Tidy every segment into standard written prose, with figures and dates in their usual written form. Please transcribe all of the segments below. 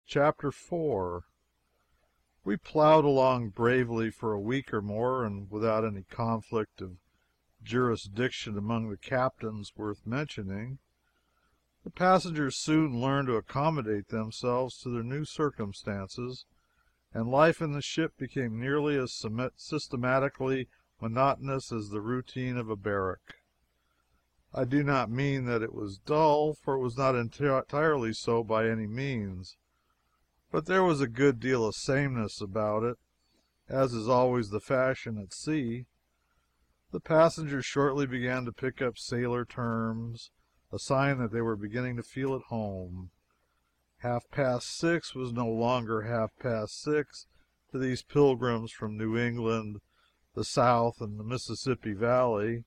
Chapter 4. We plowed along bravely for a week or more, and without any conflict of jurisdiction among the captains worth mentioning. The passengers soon learned to accommodate themselves to their new circumstances, and life in the ship became nearly as systematically monotonous as the routine of a barrack. I do not mean that it was dull, for it was not entirely so by any means, but there was a good deal of sameness about it, as is always the fashion at sea. The passengers shortly began to pick up sailor terms, a sign that they were beginning to feel at home. 6:30 was no longer 6:30 to these pilgrims from New England, the South, and the Mississippi Valley.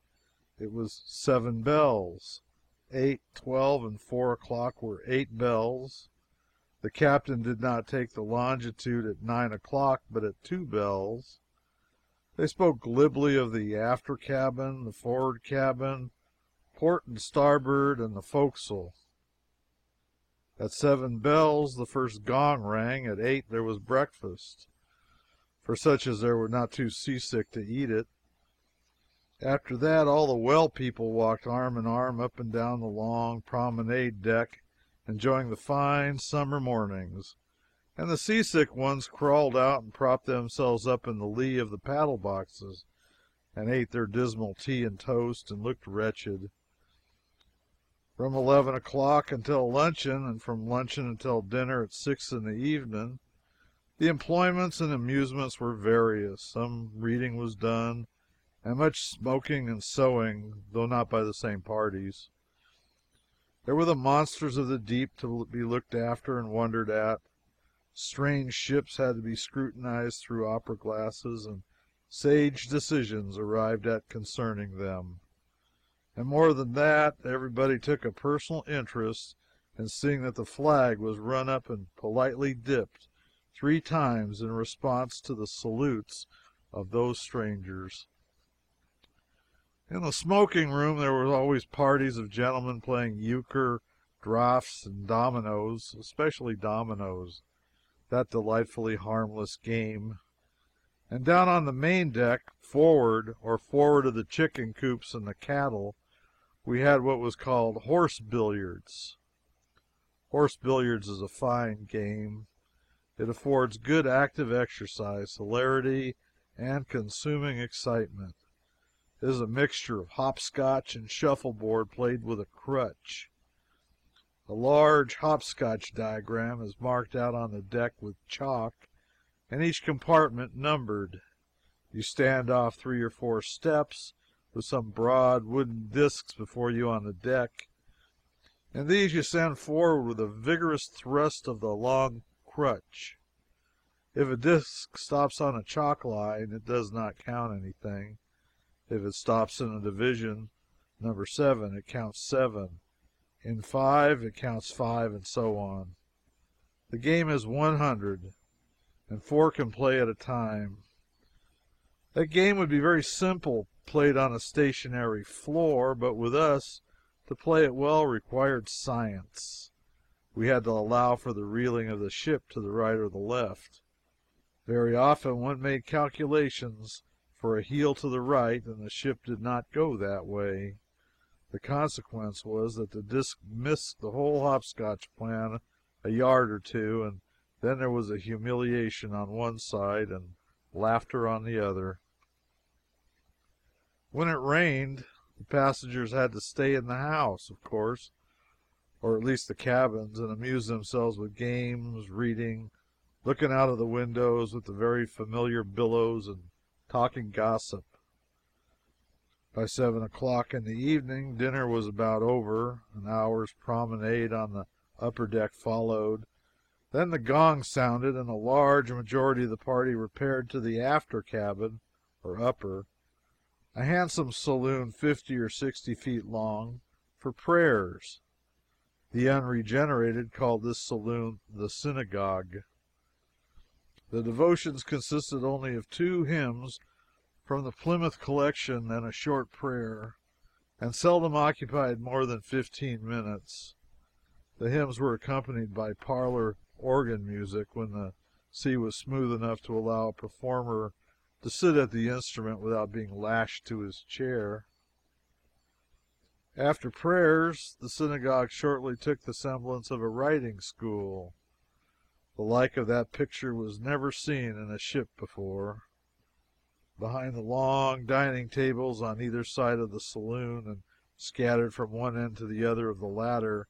It was 7 bells. 8, 12, and 4 o'clock were 8 bells. The captain did not take the longitude at 9 o'clock, but at 2 bells. They spoke glibly of the after cabin, the forward cabin, port and starboard, and the forecastle. At 7 bells the first gong rang. At 8 there was breakfast, for such as were not too seasick to eat it. After that all the well people walked arm in arm up and down the long promenade deck, enjoying the fine summer mornings, and the seasick ones crawled out and propped themselves up in the lee of the paddle boxes and ate their dismal tea and toast and looked wretched. From 11 o'clock until luncheon, and from luncheon until dinner at 6 in the evening, the employments and amusements were various. Some reading was done, and much smoking and sewing, though not by the same parties. There were the monsters of the deep to be looked after and wondered at. Strange ships had to be scrutinized through opera glasses, and sage decisions arrived at concerning them. And more than that, everybody took a personal interest in seeing that the flag was run up and politely dipped 3 times in response to the salutes of those strangers. In the smoking room there were always parties of gentlemen playing euchre, draughts, and dominoes, especially dominoes, that delightfully harmless game. And down on the main deck, forward of the chicken coops and the cattle, we had what was called horse billiards. Horse billiards is a fine game. It affords good active exercise, hilarity, and consuming excitement. It is a mixture of hopscotch and shuffleboard played with a crutch. A large hopscotch diagram is marked out on the deck with chalk, and each compartment numbered. You stand off 3 or 4 steps, with some broad wooden discs before you on the deck, and these you send forward with a vigorous thrust of the long crutch. If a disc stops on a chalk line, it does not count anything. If it stops in a division, number 7, it counts 7. In 5, it counts 5, and so on. The game is 100, and 4 can play at a time. That game would be very simple played on a stationary floor, but with us, to play it well required science. We had to allow for the reeling of the ship to the right or the left. Very often one made calculations for a heel to the right, and the ship did not go that way. The consequence was that the disc missed the whole hopscotch plan a yard or 2, and then there was a humiliation on one side and laughter on the other. When it rained, the passengers had to stay in the house, of course, or at least the cabins, and amuse themselves with games, reading, looking out of the windows with the very familiar billows, and talking gossip. By 7 o'clock in the evening, dinner was about over. An hour's promenade on the upper deck followed. Then the gong sounded, and a large majority of the party repaired to the after cabin, or upper, a handsome saloon 50 or 60 feet long, for prayers. The unregenerated called this saloon the Synagogue. The devotions consisted only of 2 hymns from the Plymouth collection and a short prayer, and seldom occupied more than 15 minutes. The hymns were accompanied by parlor organ music when the sea was smooth enough to allow a performer to sit at the instrument without being lashed to his chair. After prayers, the synagogue shortly took the semblance of a writing school. The like of that picture was never seen in a ship before. Behind the long dining tables on either side of the saloon, and scattered from one end to the other of the latter,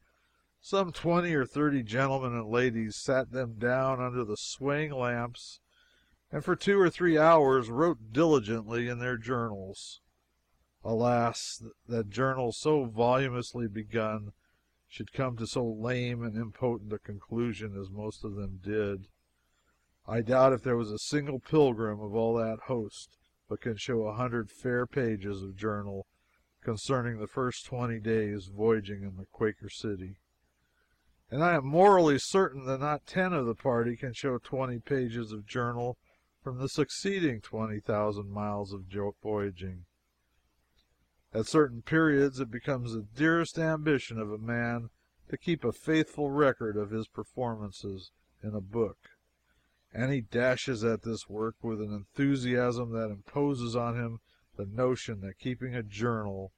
some 20 or 30 gentlemen and ladies sat them down under the swaying lamps, and for 2 or 3 hours wrote diligently in their journals. Alas, that journals so voluminously begun should come to so lame and impotent a conclusion as most of them did. I doubt if there was a single pilgrim of all that host but can show 100 fair pages of journal concerning the first 20 days voyaging in the Quaker City. And I am morally certain that not 10 of the party can show 20 pages of journal from the succeeding 20,000 miles of voyaging. At certain periods it becomes the dearest ambition of a man to keep a faithful record of his performances in a book, and he dashes at this work with an enthusiasm that imposes on him the notion that keeping a journal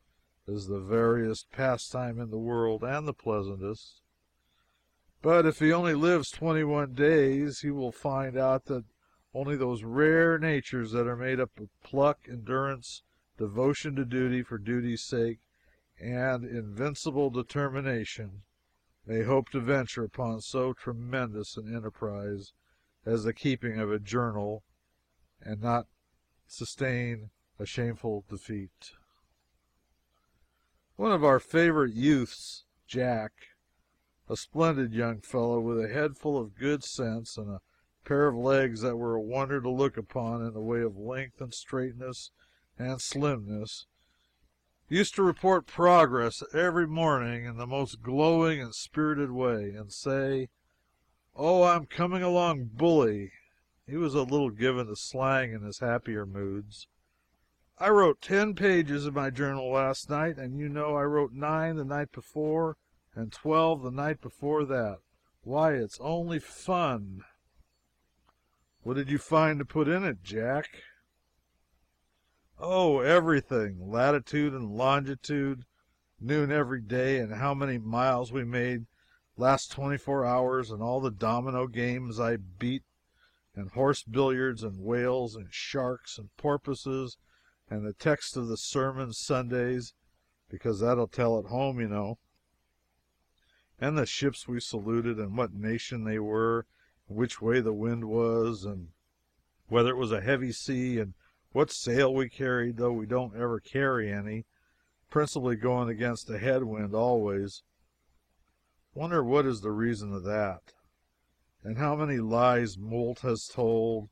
is the veriest pastime in the world and the pleasantest. But if he only lives 21 days, he will find out that only those rare natures that are made up of pluck, endurance, devotion to duty for duty's sake, and invincible determination may hope to venture upon so tremendous an enterprise as the keeping of a journal and not sustain a shameful defeat. One of our favorite youths, Jack, a splendid young fellow with a head full of good sense and a pair of legs that were a wonder to look upon in the way of length and straightness and slimness, used to report progress every morning in the most glowing and spirited way, and say, "Oh, I'm coming along bully." He was a little given to slang in his happier moods. "I wrote 10 pages in my journal last night, and you know I wrote 9 the night before, and 12 the night before that. Why, it's only fun." "What did you find to put in it, Jack?" "Oh, everything. Latitude and longitude, noon every day, and how many miles we made last 24 hours, and all the domino games I beat, and horse billiards, and whales, and sharks, and porpoises, and the text of the sermon Sundays, because that'll tell at home, you know, and the ships we saluted, and what nation they were, and which way the wind was, and whether it was a heavy sea, and what sail we carried, though we don't ever carry any, principally going against a headwind always. Wonder what is the reason of that? And how many lies Moult has told.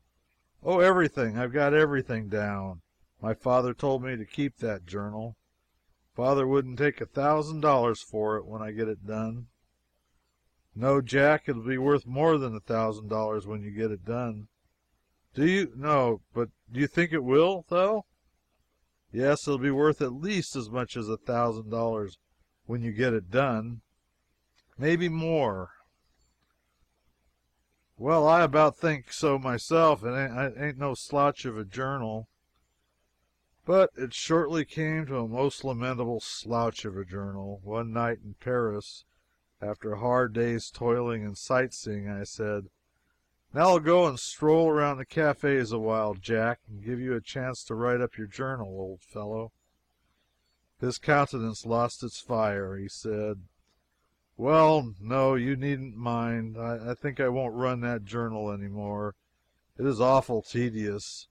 Oh, everything. I've got everything down. My father told me to keep that journal. Father wouldn't take $1,000 for it when I get it done. No, Jack, it'll be worth more than $1,000 when you get it done. Do you? No, but do you think it will, though? Yes, it'll be worth at least as much as $1,000 when you get it done. Maybe more. Well, I about think so myself. It ain't no slouch of a journal. But it shortly came to a most lamentable slouch of a journal. One night in Paris, after a hard day's toiling and sightseeing, I said, "Now I'll go and stroll around the cafes a while, Jack, and give you a chance to write up your journal, old fellow." His countenance lost its fire. He said, "Well, no, you needn't mind. I think I won't run that journal any more. It is awful tedious.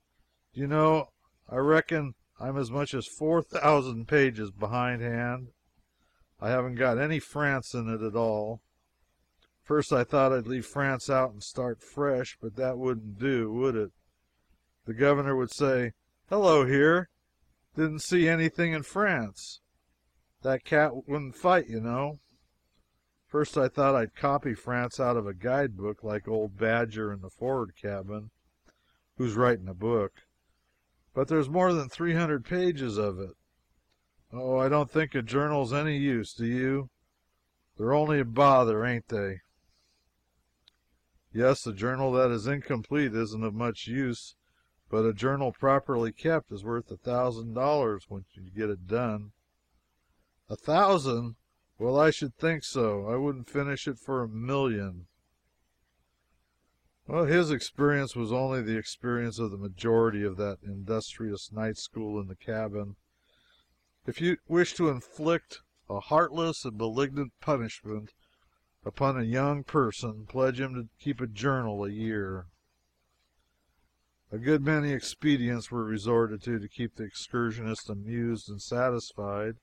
Do you know, I reckon I'm as much as 4,000 pages behindhand. I haven't got any France in it at all. First I thought I'd leave France out and start fresh, but that wouldn't do, would it? The governor would say, 'Hello here, didn't see anything in France.' That cat wouldn't fight, you know. First I thought I'd copy France out of a guidebook, like old Badger in the forward cabin, who's writing a book. But there's more than 300 pages of it. Oh, I don't think a journal's any use, do you? They're only a bother, ain't they?" Yes, a journal that is incomplete isn't of much use, but a journal properly kept is worth $1,000 when you get it done. 1,000? Well, I should think so. I wouldn't finish it for 1,000,000. Well, his experience was only the experience of the majority of that industrious night school in the cabin. If you wish to inflict a heartless and malignant punishment upon a young person, pledge him to keep a journal a year. A good many expedients were resorted to keep the excursionist amused and satisfied.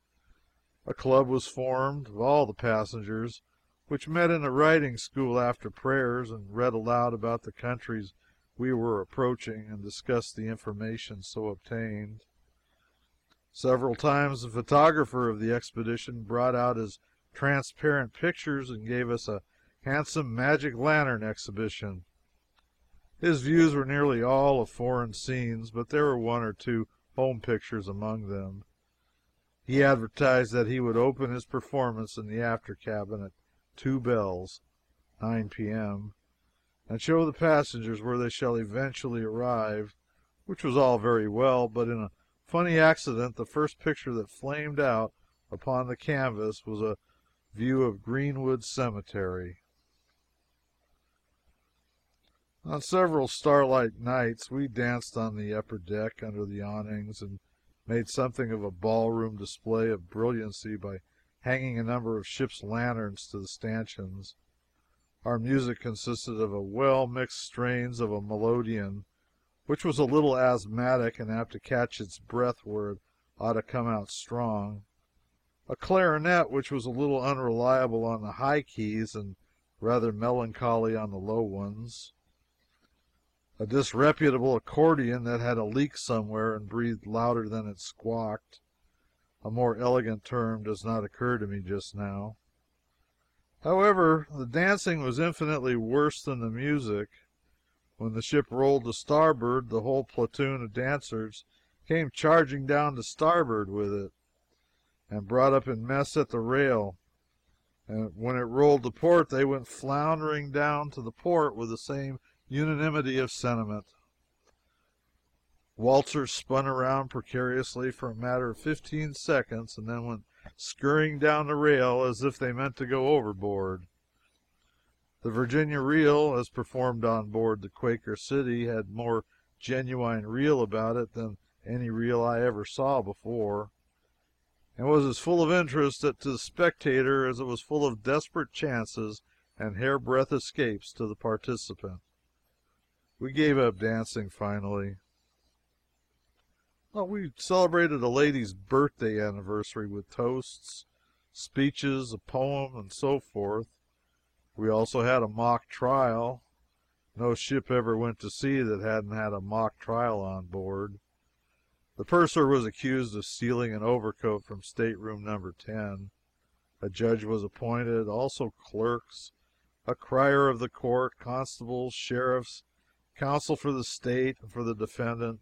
A club was formed of all the passengers, which met in a writing school after prayers and read aloud about the countries we were approaching and discussed the information so obtained. Several times the photographer of the expedition brought out his transparent pictures and gave us a handsome magic lantern exhibition. His views were nearly all of foreign scenes, but there were one or two home pictures among them. He advertised that he would open his performance in the after cabin at 2 bells, 9 p.m., and show the passengers where they shall eventually arrive, which was all very well, but in a funny accident the first picture that flamed out upon the canvas was a view of Greenwood Cemetery. On several starlight nights we danced on the upper deck under the awnings and made something of a ballroom display of brilliancy by hanging a number of ship's lanterns to the stanchions. Our music consisted of a well mixed strains of a melodeon, which was a little asthmatic and apt to catch its breath where it ought to come out strong, a clarinet which was a little unreliable on the high keys and rather melancholy on the low ones, a disreputable accordion that had a leak somewhere and breathed louder than it squawked. A more elegant term does not occur to me just now. However, the dancing was infinitely worse than the music. When the ship rolled to starboard, the whole platoon of dancers came charging down to starboard with it, and brought up in mess at the rail, and when it rolled to port, they went floundering down to the port with the same unanimity of sentiment. Waltzers spun around precariously for a matter of 15 seconds and then went scurrying down the rail as if they meant to go overboard. The Virginia reel, as performed on board the Quaker City, had more genuine reel about it than any reel I ever saw before, and was as full of interest to the spectator as it was full of desperate chances and hairbreadth escapes to the participant. We gave up dancing finally. Well, we celebrated a lady's birthday anniversary with toasts, speeches, a poem, and so forth. We also had a mock trial. No ship ever went to sea that hadn't had a mock trial on board. The purser was accused of stealing an overcoat from stateroom number 10. A judge was appointed, also clerks, a crier of the court, constables, sheriffs, counsel for the state and for the defendant.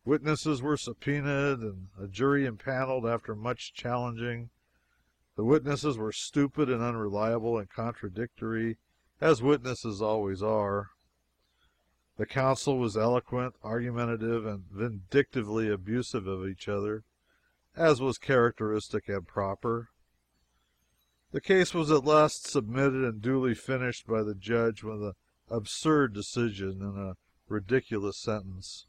Witnesses were subpoenaed and a jury impaneled after much challenging. The witnesses were stupid and unreliable and contradictory, as witnesses always are. The counsel was eloquent, argumentative, and vindictively abusive of each other, as was characteristic and proper. The case was at last submitted and duly finished by the judge with an absurd decision and a ridiculous sentence.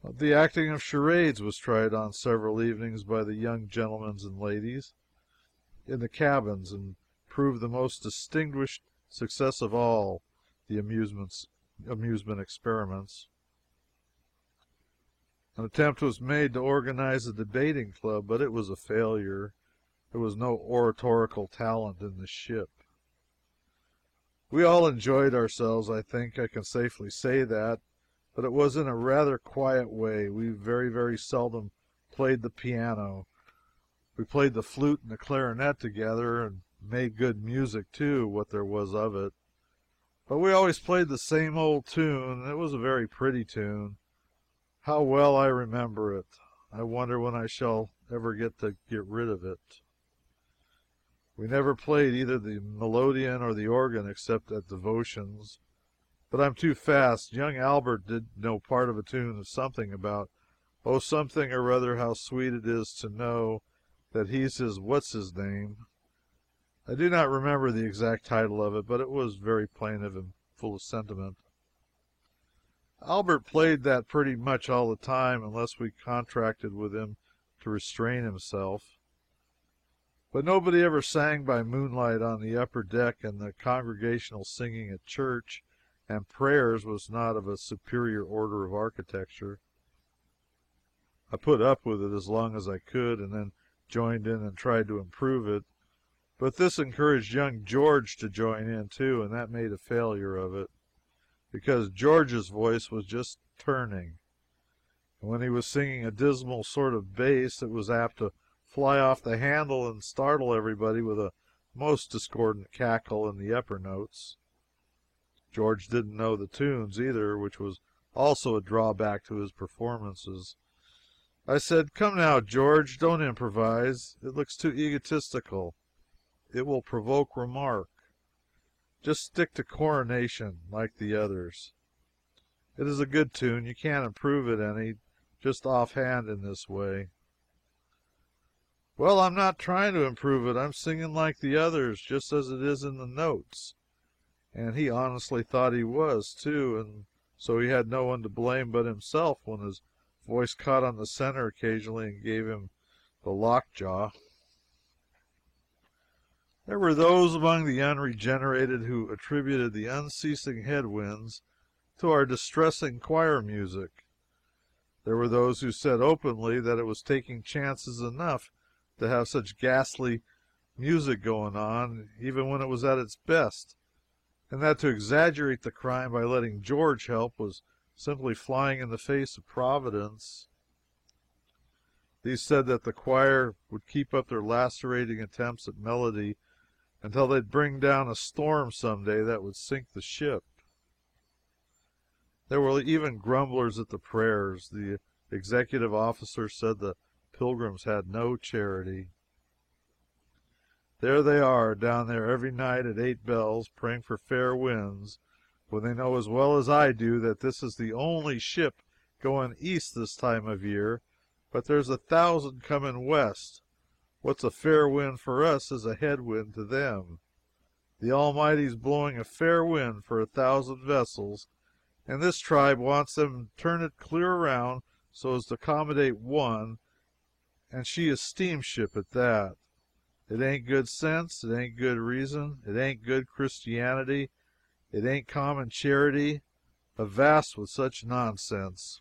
The acting of charades was tried on several evenings by the young gentlemen and ladies in the cabins, and proved the most distinguished success of all the amusement experiments. An attempt was made to organize a debating club, but it was a failure. There was no oratorical talent in the ship. We all enjoyed ourselves, I think I can safely say that, but it was in a rather quiet way. We very, very seldom played the piano. We played the flute and the clarinet together, and made good music, too, what there was of it. But we always played the same old tune, and it was a very pretty tune. How well I remember it. I wonder when I shall ever get rid of it. We never played either the melodeon or the organ except at devotions. But I'm too fast. Young Albert did know part of a tune of something about, oh, something or other, how sweet it is to know that he's his what's his name. I do not remember the exact title of it, but it was very plaintive and full of sentiment. Albert played that pretty much all the time, unless we contracted with him to restrain himself. But nobody ever sang by moonlight on the upper deck, and the congregational singing at church and prayers was not of a superior order of architecture. I put up with it as long as I could, and then joined in and tried to improve it. But this encouraged young George to join in, too, and that made a failure of it, because George's voice was just turning. And when he was singing a dismal sort of bass, it was apt to fly off the handle and startle everybody with a most discordant cackle in the upper notes. George didn't know the tunes, either, which was also a drawback to his performances. I said, "Come now, George, don't improvise. It looks too egotistical. It will provoke remark. Just stick to Coronation, like the others. It is a good tune. You can't improve it any, just offhand in this way." "Well, I'm not trying to improve it. I'm singing like the others, just as it is in the notes." And he honestly thought he was, too, and so he had no one to blame but himself when his voice caught on the center occasionally and gave him the lockjaw. There were those among the unregenerated who attributed the unceasing headwinds to our distressing choir music. There were those who said openly that it was taking chances enough to have such ghastly music going on, even when it was at its best, and that to exaggerate the crime by letting George help was simply flying in the face of Providence. These said that the choir would keep up their lacerating attempts at melody until they'd bring down a storm some day that would sink the ship. There were even grumblers at the prayers. The executive officer said the Pilgrims had no charity. There they are, down there every night at 8 bells, praying for fair winds, when they know as well as I do that this is the only ship going east this time of year, but there's 1,000 coming west. What's a fair wind for us is a headwind to them. The Almighty's blowing a fair wind for 1,000 vessels, and this tribe wants them to turn it clear around so as to accommodate one, and she a steamship at that. It ain't good sense, it ain't good reason, it ain't good Christianity, it ain't common charity. Avast with such nonsense."